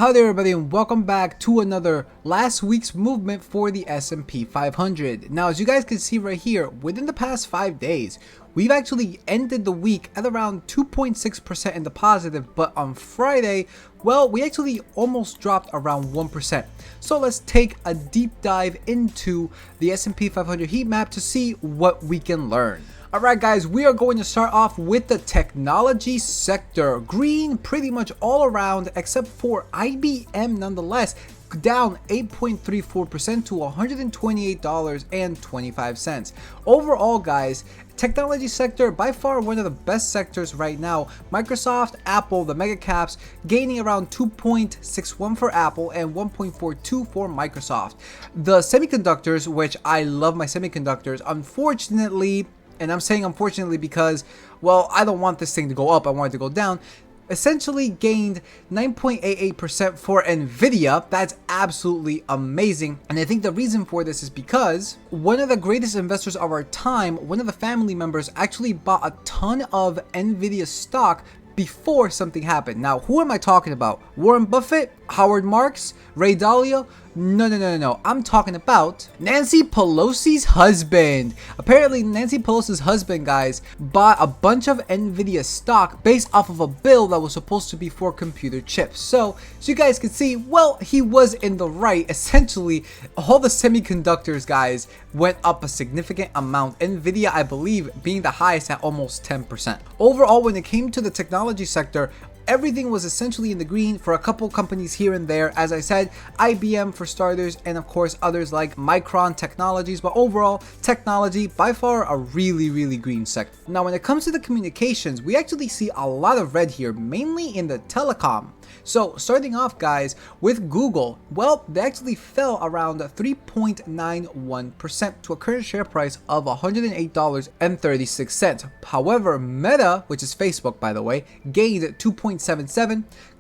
Howdy everybody and welcome back to another last week's movement for the S&P 500. Now as you guys can see right here, within the past 5 days, we've actually ended the week at around 2.6% in the positive, but on Friday, well, we actually almost dropped around 1%. So let's take a deep dive into the S&P 500 heat map to see what we can learn. Alright guys, we are going to start off with the technology sector. Green pretty much all around except for IBM nonetheless, down 8.34% to $128.25. Overall guys, technology sector by far one of the best sectors right now. Microsoft, Apple, the mega caps gaining around 2.61 for Apple and 1.42 for Microsoft. The semiconductors, which I love my semiconductors, unfortunately, and I'm saying unfortunately because, well, I don't want this thing to go up, I want it to go down, essentially gained 9.88% for Nvidia. That's absolutely amazing. And I think the reason for this is because one of the greatest investors of our time, one of the family members, actually bought a ton of Nvidia stock before something happened. Now, who am I talking about? Warren Buffett? Howard Marks? Ray Dalio? No. I'm talking about Nancy Pelosi's husband. Apparently, Nancy Pelosi's husband, guys, bought a bunch of Nvidia stock based off of a bill that was supposed to be for computer chips. So, as you guys can see, well, he was in the right. Essentially, all the semiconductors, guys, went up a significant amount. Nvidia, I believe, being the highest at almost 10%. Overall, when it came to the technology sector, everything was essentially in the green for a couple companies here and there. As I said, IBM for starters, and of course others like Micron Technologies, but overall technology by far a really green sector. Now when it comes to the communications, we actually see a lot of red here, mainly in the telecom. So starting off guys with Google, well, they actually fell around 3.91% to a current share price of $108.36. However, Meta, which is Facebook by the way, gained 2.77%.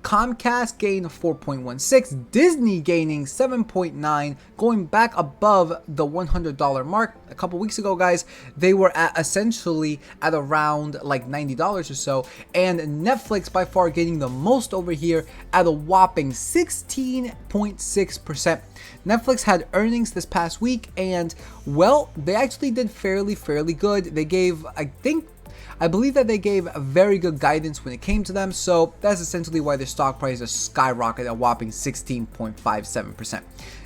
Comcast gained 4.16, Disney gaining 7.9, going back above the $100 mark. A couple weeks ago, guys, they were at essentially at around like $90 or so, and Netflix by far gaining the most over here at a whopping 16.6%. Netflix had earnings this past week, and well, they actually did fairly good. They gave, I believe that they gave a very good guidance when it came to them, so that's essentially why their stock price has skyrocketed a whopping 16.57%.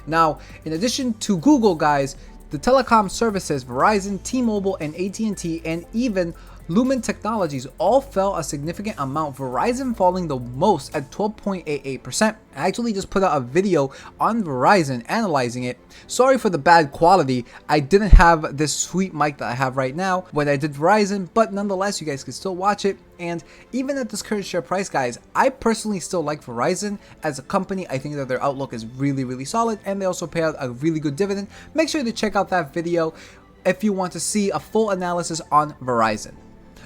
Now, in addition to Google, guys, the telecom services, Verizon, T-Mobile, and AT&T, and even Lumen Technologies all fell a significant amount, Verizon falling the most at 12.88%. I actually just put out a video on Verizon analyzing it. Sorry for the bad quality. I didn't have this sweet mic that I have right now when I did Verizon, but nonetheless, you guys can still watch it. And even at this current share price, guys, I personally still like Verizon as a company. I think that their outlook is really solid, and they also pay out a really good dividend. Make sure to check out that video if you want to see a full analysis on Verizon.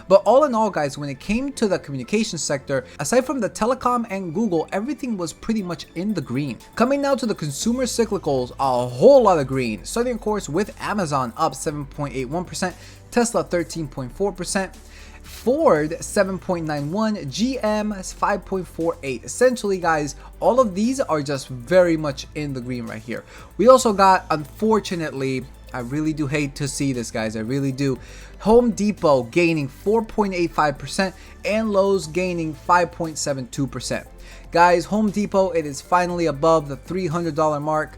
But all in all, guys, when it came to the communication sector, aside from the telecom and Google, everything was pretty much in the green. Coming now to the consumer cyclicals, a whole lot of green. Starting, of course, with Amazon up 7.81%, Tesla 13.4%, Ford 7.91%, GM 5.48%. Essentially, guys, all of these are just very much in the green right here. We also got, unfortunately, I really do hate to see this, guys, I really do, Home Depot gaining 4.85% and Lowe's gaining 5.72%. Guys, Home Depot, it is finally above the $300 mark.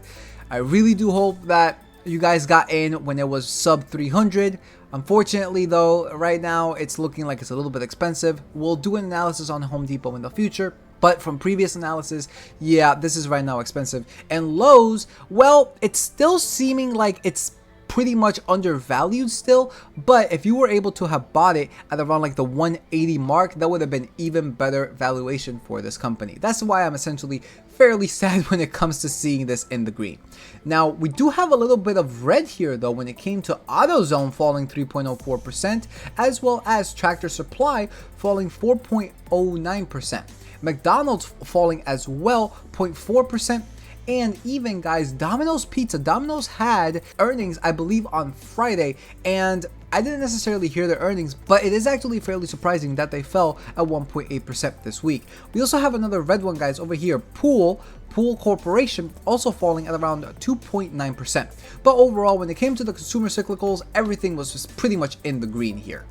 I really do hope that you guys got in when it was sub 300. Unfortunately though, right now it's looking like it's a little bit expensive. We'll do an analysis on Home Depot in the future, but from previous analysis, yeah, this is right now expensive. And Lowe's, well, it's still seeming like it's pretty much undervalued still, but if you were able to have bought it at around like the 180 mark, that would have been even better valuation for this company. That's why I'm essentially fairly sad when it comes to seeing this in the green. Now, we do have a little bit of red here though when it came to AutoZone falling 3.04%, as well as Tractor Supply falling 4.09%. McDonald's falling as well 0.4%, and even guys, Domino's Pizza. Domino's had earnings, I believe, on Friday, and I didn't necessarily hear their earnings, but it is actually fairly surprising that they fell at 1.8% this week. We also have another red one, guys, over here, Pool Corporation, also falling at around 2.9%. But overall, when it came to the consumer cyclicals, everything was just pretty much in the green here.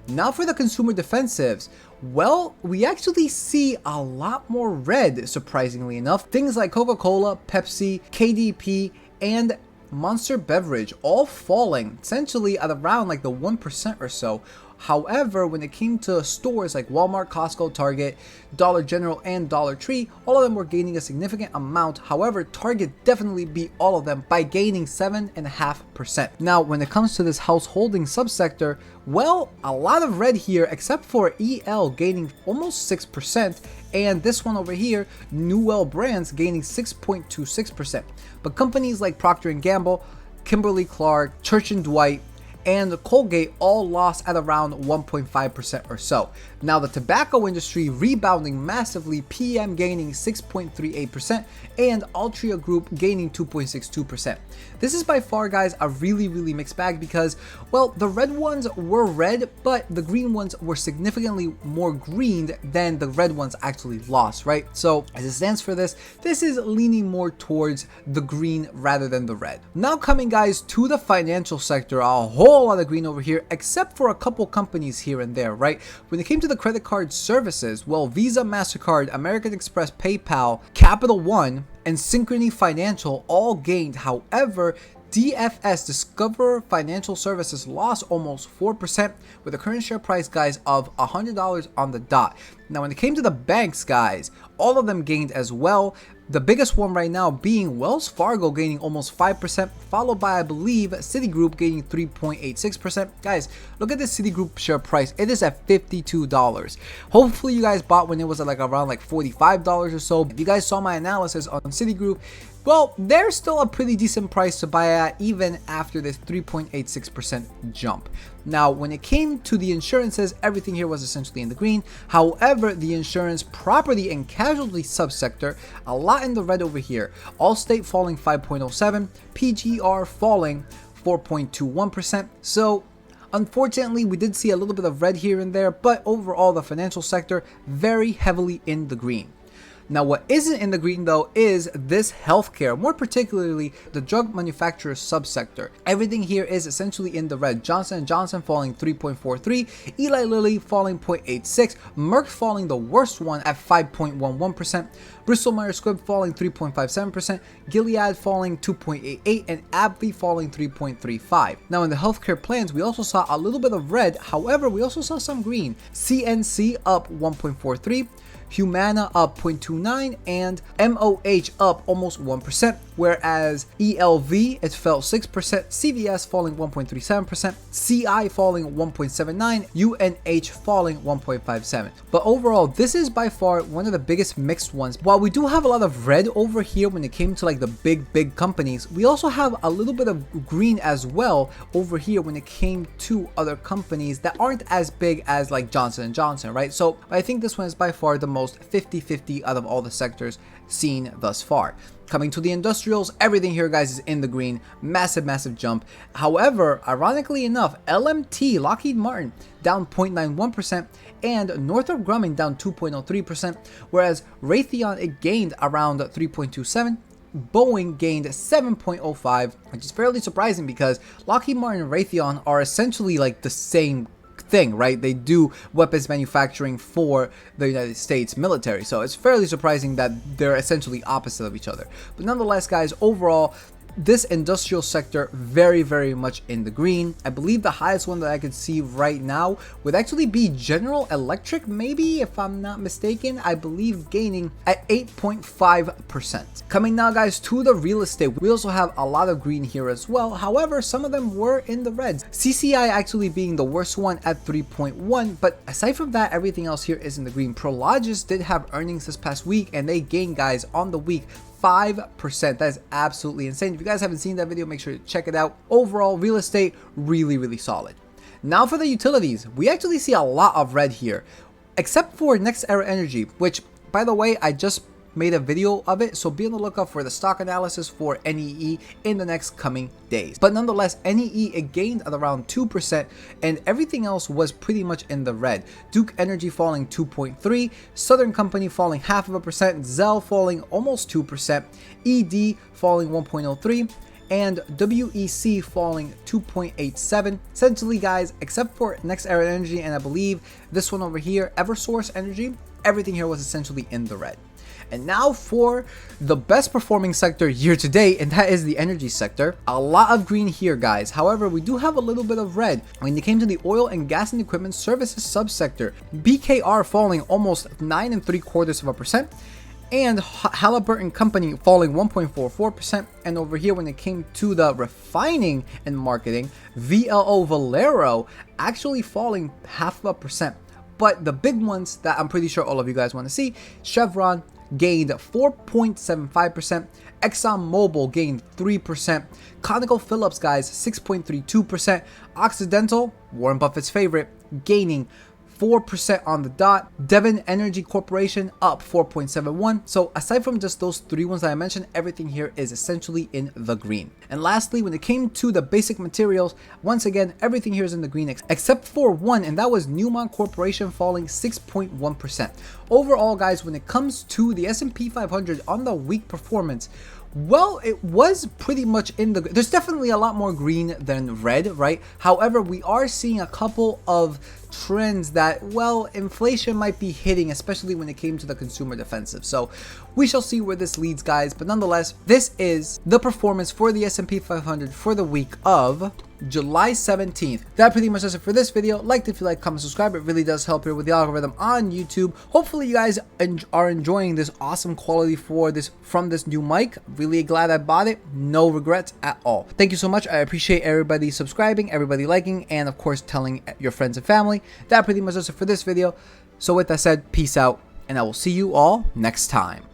Now for the consumer defensives, well, we actually see a lot more red, surprisingly enough. Things like Coca-Cola, Pepsi, KDP, and Monster Beverage all falling essentially at around like the 1% or so. However, when it came to stores like Walmart, Costco, Target, Dollar General, and Dollar Tree, all of them were gaining a significant amount. However, Target definitely beat all of them by gaining 7.5%. Now, when it comes to this householding subsector, well, a lot of red here, except for EL gaining almost 6%, and this one over here, Newell Brands, gaining 6.26%. But companies like Procter & Gamble, Kimberly-Clark, Church & Dwight, and Colgate all lost at around 1.5% or so. Now the tobacco industry rebounding massively, PM gaining 6.38% and Altria Group gaining 2.62%. This is by far, guys, a really mixed bag because, well, the red ones were red, but the green ones were significantly more green than the red ones actually lost, right? So as it stands for this is leaning more towards the green rather than the red. Now coming, guys, to the financial sector, a whole lot of green over here, except for a couple companies here and there, right? When it came to the credit card services, well, Visa, MasterCard, American Express, PayPal, Capital One, and Synchrony Financial all gained. However, DFS, Discover Financial Services, lost almost 4% with a current share price, guys, of $100 on the dot. Now, when it came to the banks, guys, all of them gained as well. The biggest one right now being Wells Fargo gaining almost 5%, followed by, I believe, Citigroup gaining 3.86%. Guys, look at this Citigroup share price. It is at $52. Hopefully you guys bought when it was at like around like $45 or so. If you guys saw my analysis on Citigroup, well, they're still a pretty decent price to buy at even after this 3.86% jump. Now, when it came to the insurances, everything here was essentially in the green. However, the insurance, property, and casualty subsector, a lot in the red over here. Allstate falling 5.07%, PGR falling 4.21%. So unfortunately, we did see a little bit of red here and there, but overall, the financial sector very heavily in the green. Now, what isn't in the green, though, is this healthcare, more particularly the drug manufacturer subsector. Everything here is essentially in the red. Johnson & Johnson falling 3.43%, Eli Lilly falling 0.86%, Merck falling the worst one at 5.11%, Bristol Myers Squibb falling 3.57%, Gilead falling 2.88%, and AbbVie falling 3.35%. Now, in the healthcare plans, we also saw a little bit of red. However, we also saw some green. CNC up 1.43%, Humana up 0.29%, and MOH up almost 1%, whereas ELV, it fell 6%, CVS falling 1.37%, CI falling 1.79%, UNH falling 1.57%. But overall, this is by far one of the biggest mixed ones. While we do have a lot of red over here when it came to like the big companies, we also have a little bit of green as well over here when it came to other companies that aren't as big as like Johnson & Johnson, right? So I think this one is by far the most 50-50 out of all the sectors seen thus far. Coming to the industrials, everything here, guys, is in the green. Massive jump. However, ironically enough, LMT, Lockheed Martin, down 0.91%, and Northrop Grumman down 2.03%, whereas Raytheon, it gained around 3.27%. Boeing gained 7.05%, which is fairly surprising because Lockheed Martin and Raytheon are essentially like the same thing, right? They do weapons manufacturing for the United States military, so it's fairly surprising that they're essentially opposite of each other. But nonetheless, guys, overall, this industrial sector very much in the green. I believe the highest one that I could see right now would actually be General Electric, maybe, if I'm not mistaken. I believe gaining at 8.5%. Coming now, guys, to the real estate. We also have a lot of green here as well. However, some of them were in the reds. CCI actually being the worst one at 3.1%, but aside from that, everything else here is in the green. Prologis did have earnings this past week, and they gained, guys, on the week 5%. That is absolutely insane. If you guys haven't seen that video, make sure to check it out. Overall, real estate, really solid. Now for the utilities, we actually see a lot of red here, except for NextEra Energy, which, by the way, I just made a video of it, so be on the lookout for the stock analysis for NEE in the next coming days. But nonetheless, NEE, it gained at around 2%, and everything else was pretty much in the red. Duke Energy falling 2.3%, Southern Company falling 0.5%, Zell falling almost 2%, ED falling 1.03%, and WEC falling 2.87%. Essentially, guys, except for Next Era Energy and I believe this one over here, Eversource Energy, everything here was essentially in the red. And now for the best performing sector year to date, and that is the energy sector. A lot of green here, guys. However, we do have a little bit of red when it came to the oil and gas and equipment services subsector. BKR falling almost 9.75%. And Halliburton Company falling 1.44%. And over here, when it came to the refining and marketing, VLO Valero actually falling 0.5%. But the big ones that I'm pretty sure all of you guys want to see, Chevron gained 4.75%, ExxonMobil gained 3%, ConocoPhillips, guys, 6.32%, Occidental, Warren Buffett's favorite, gaining 4% on the dot. Devon Energy Corporation up 4.71%. So aside from just those three ones that I mentioned, everything here is essentially in the green. And lastly, when it came to the basic materials, once again, everything here is in the green except for one, and that was Newmont Corporation falling 6.1%. Overall, guys, when it comes to the SP 500 on the week performance, well, it was pretty much in the... There's definitely a lot more green than red, right? However, we are seeing a couple of trends that, well, inflation might be hitting, especially when it came to the consumer defensive. So we shall see where this leads, guys. But nonetheless, this is the performance for the S&P 500 for the week of July 17th. That pretty much does it for this video. Like if you like, comment, subscribe. It really does help here with the algorithm on YouTube. Hopefully you guys are enjoying this awesome quality from this new mic. Really glad I bought it. No regrets at all. Thank you so much. I appreciate everybody subscribing, everybody liking, and of course telling your friends and family. That pretty much does it for this video. So with that said, peace out, and I will see you all next time.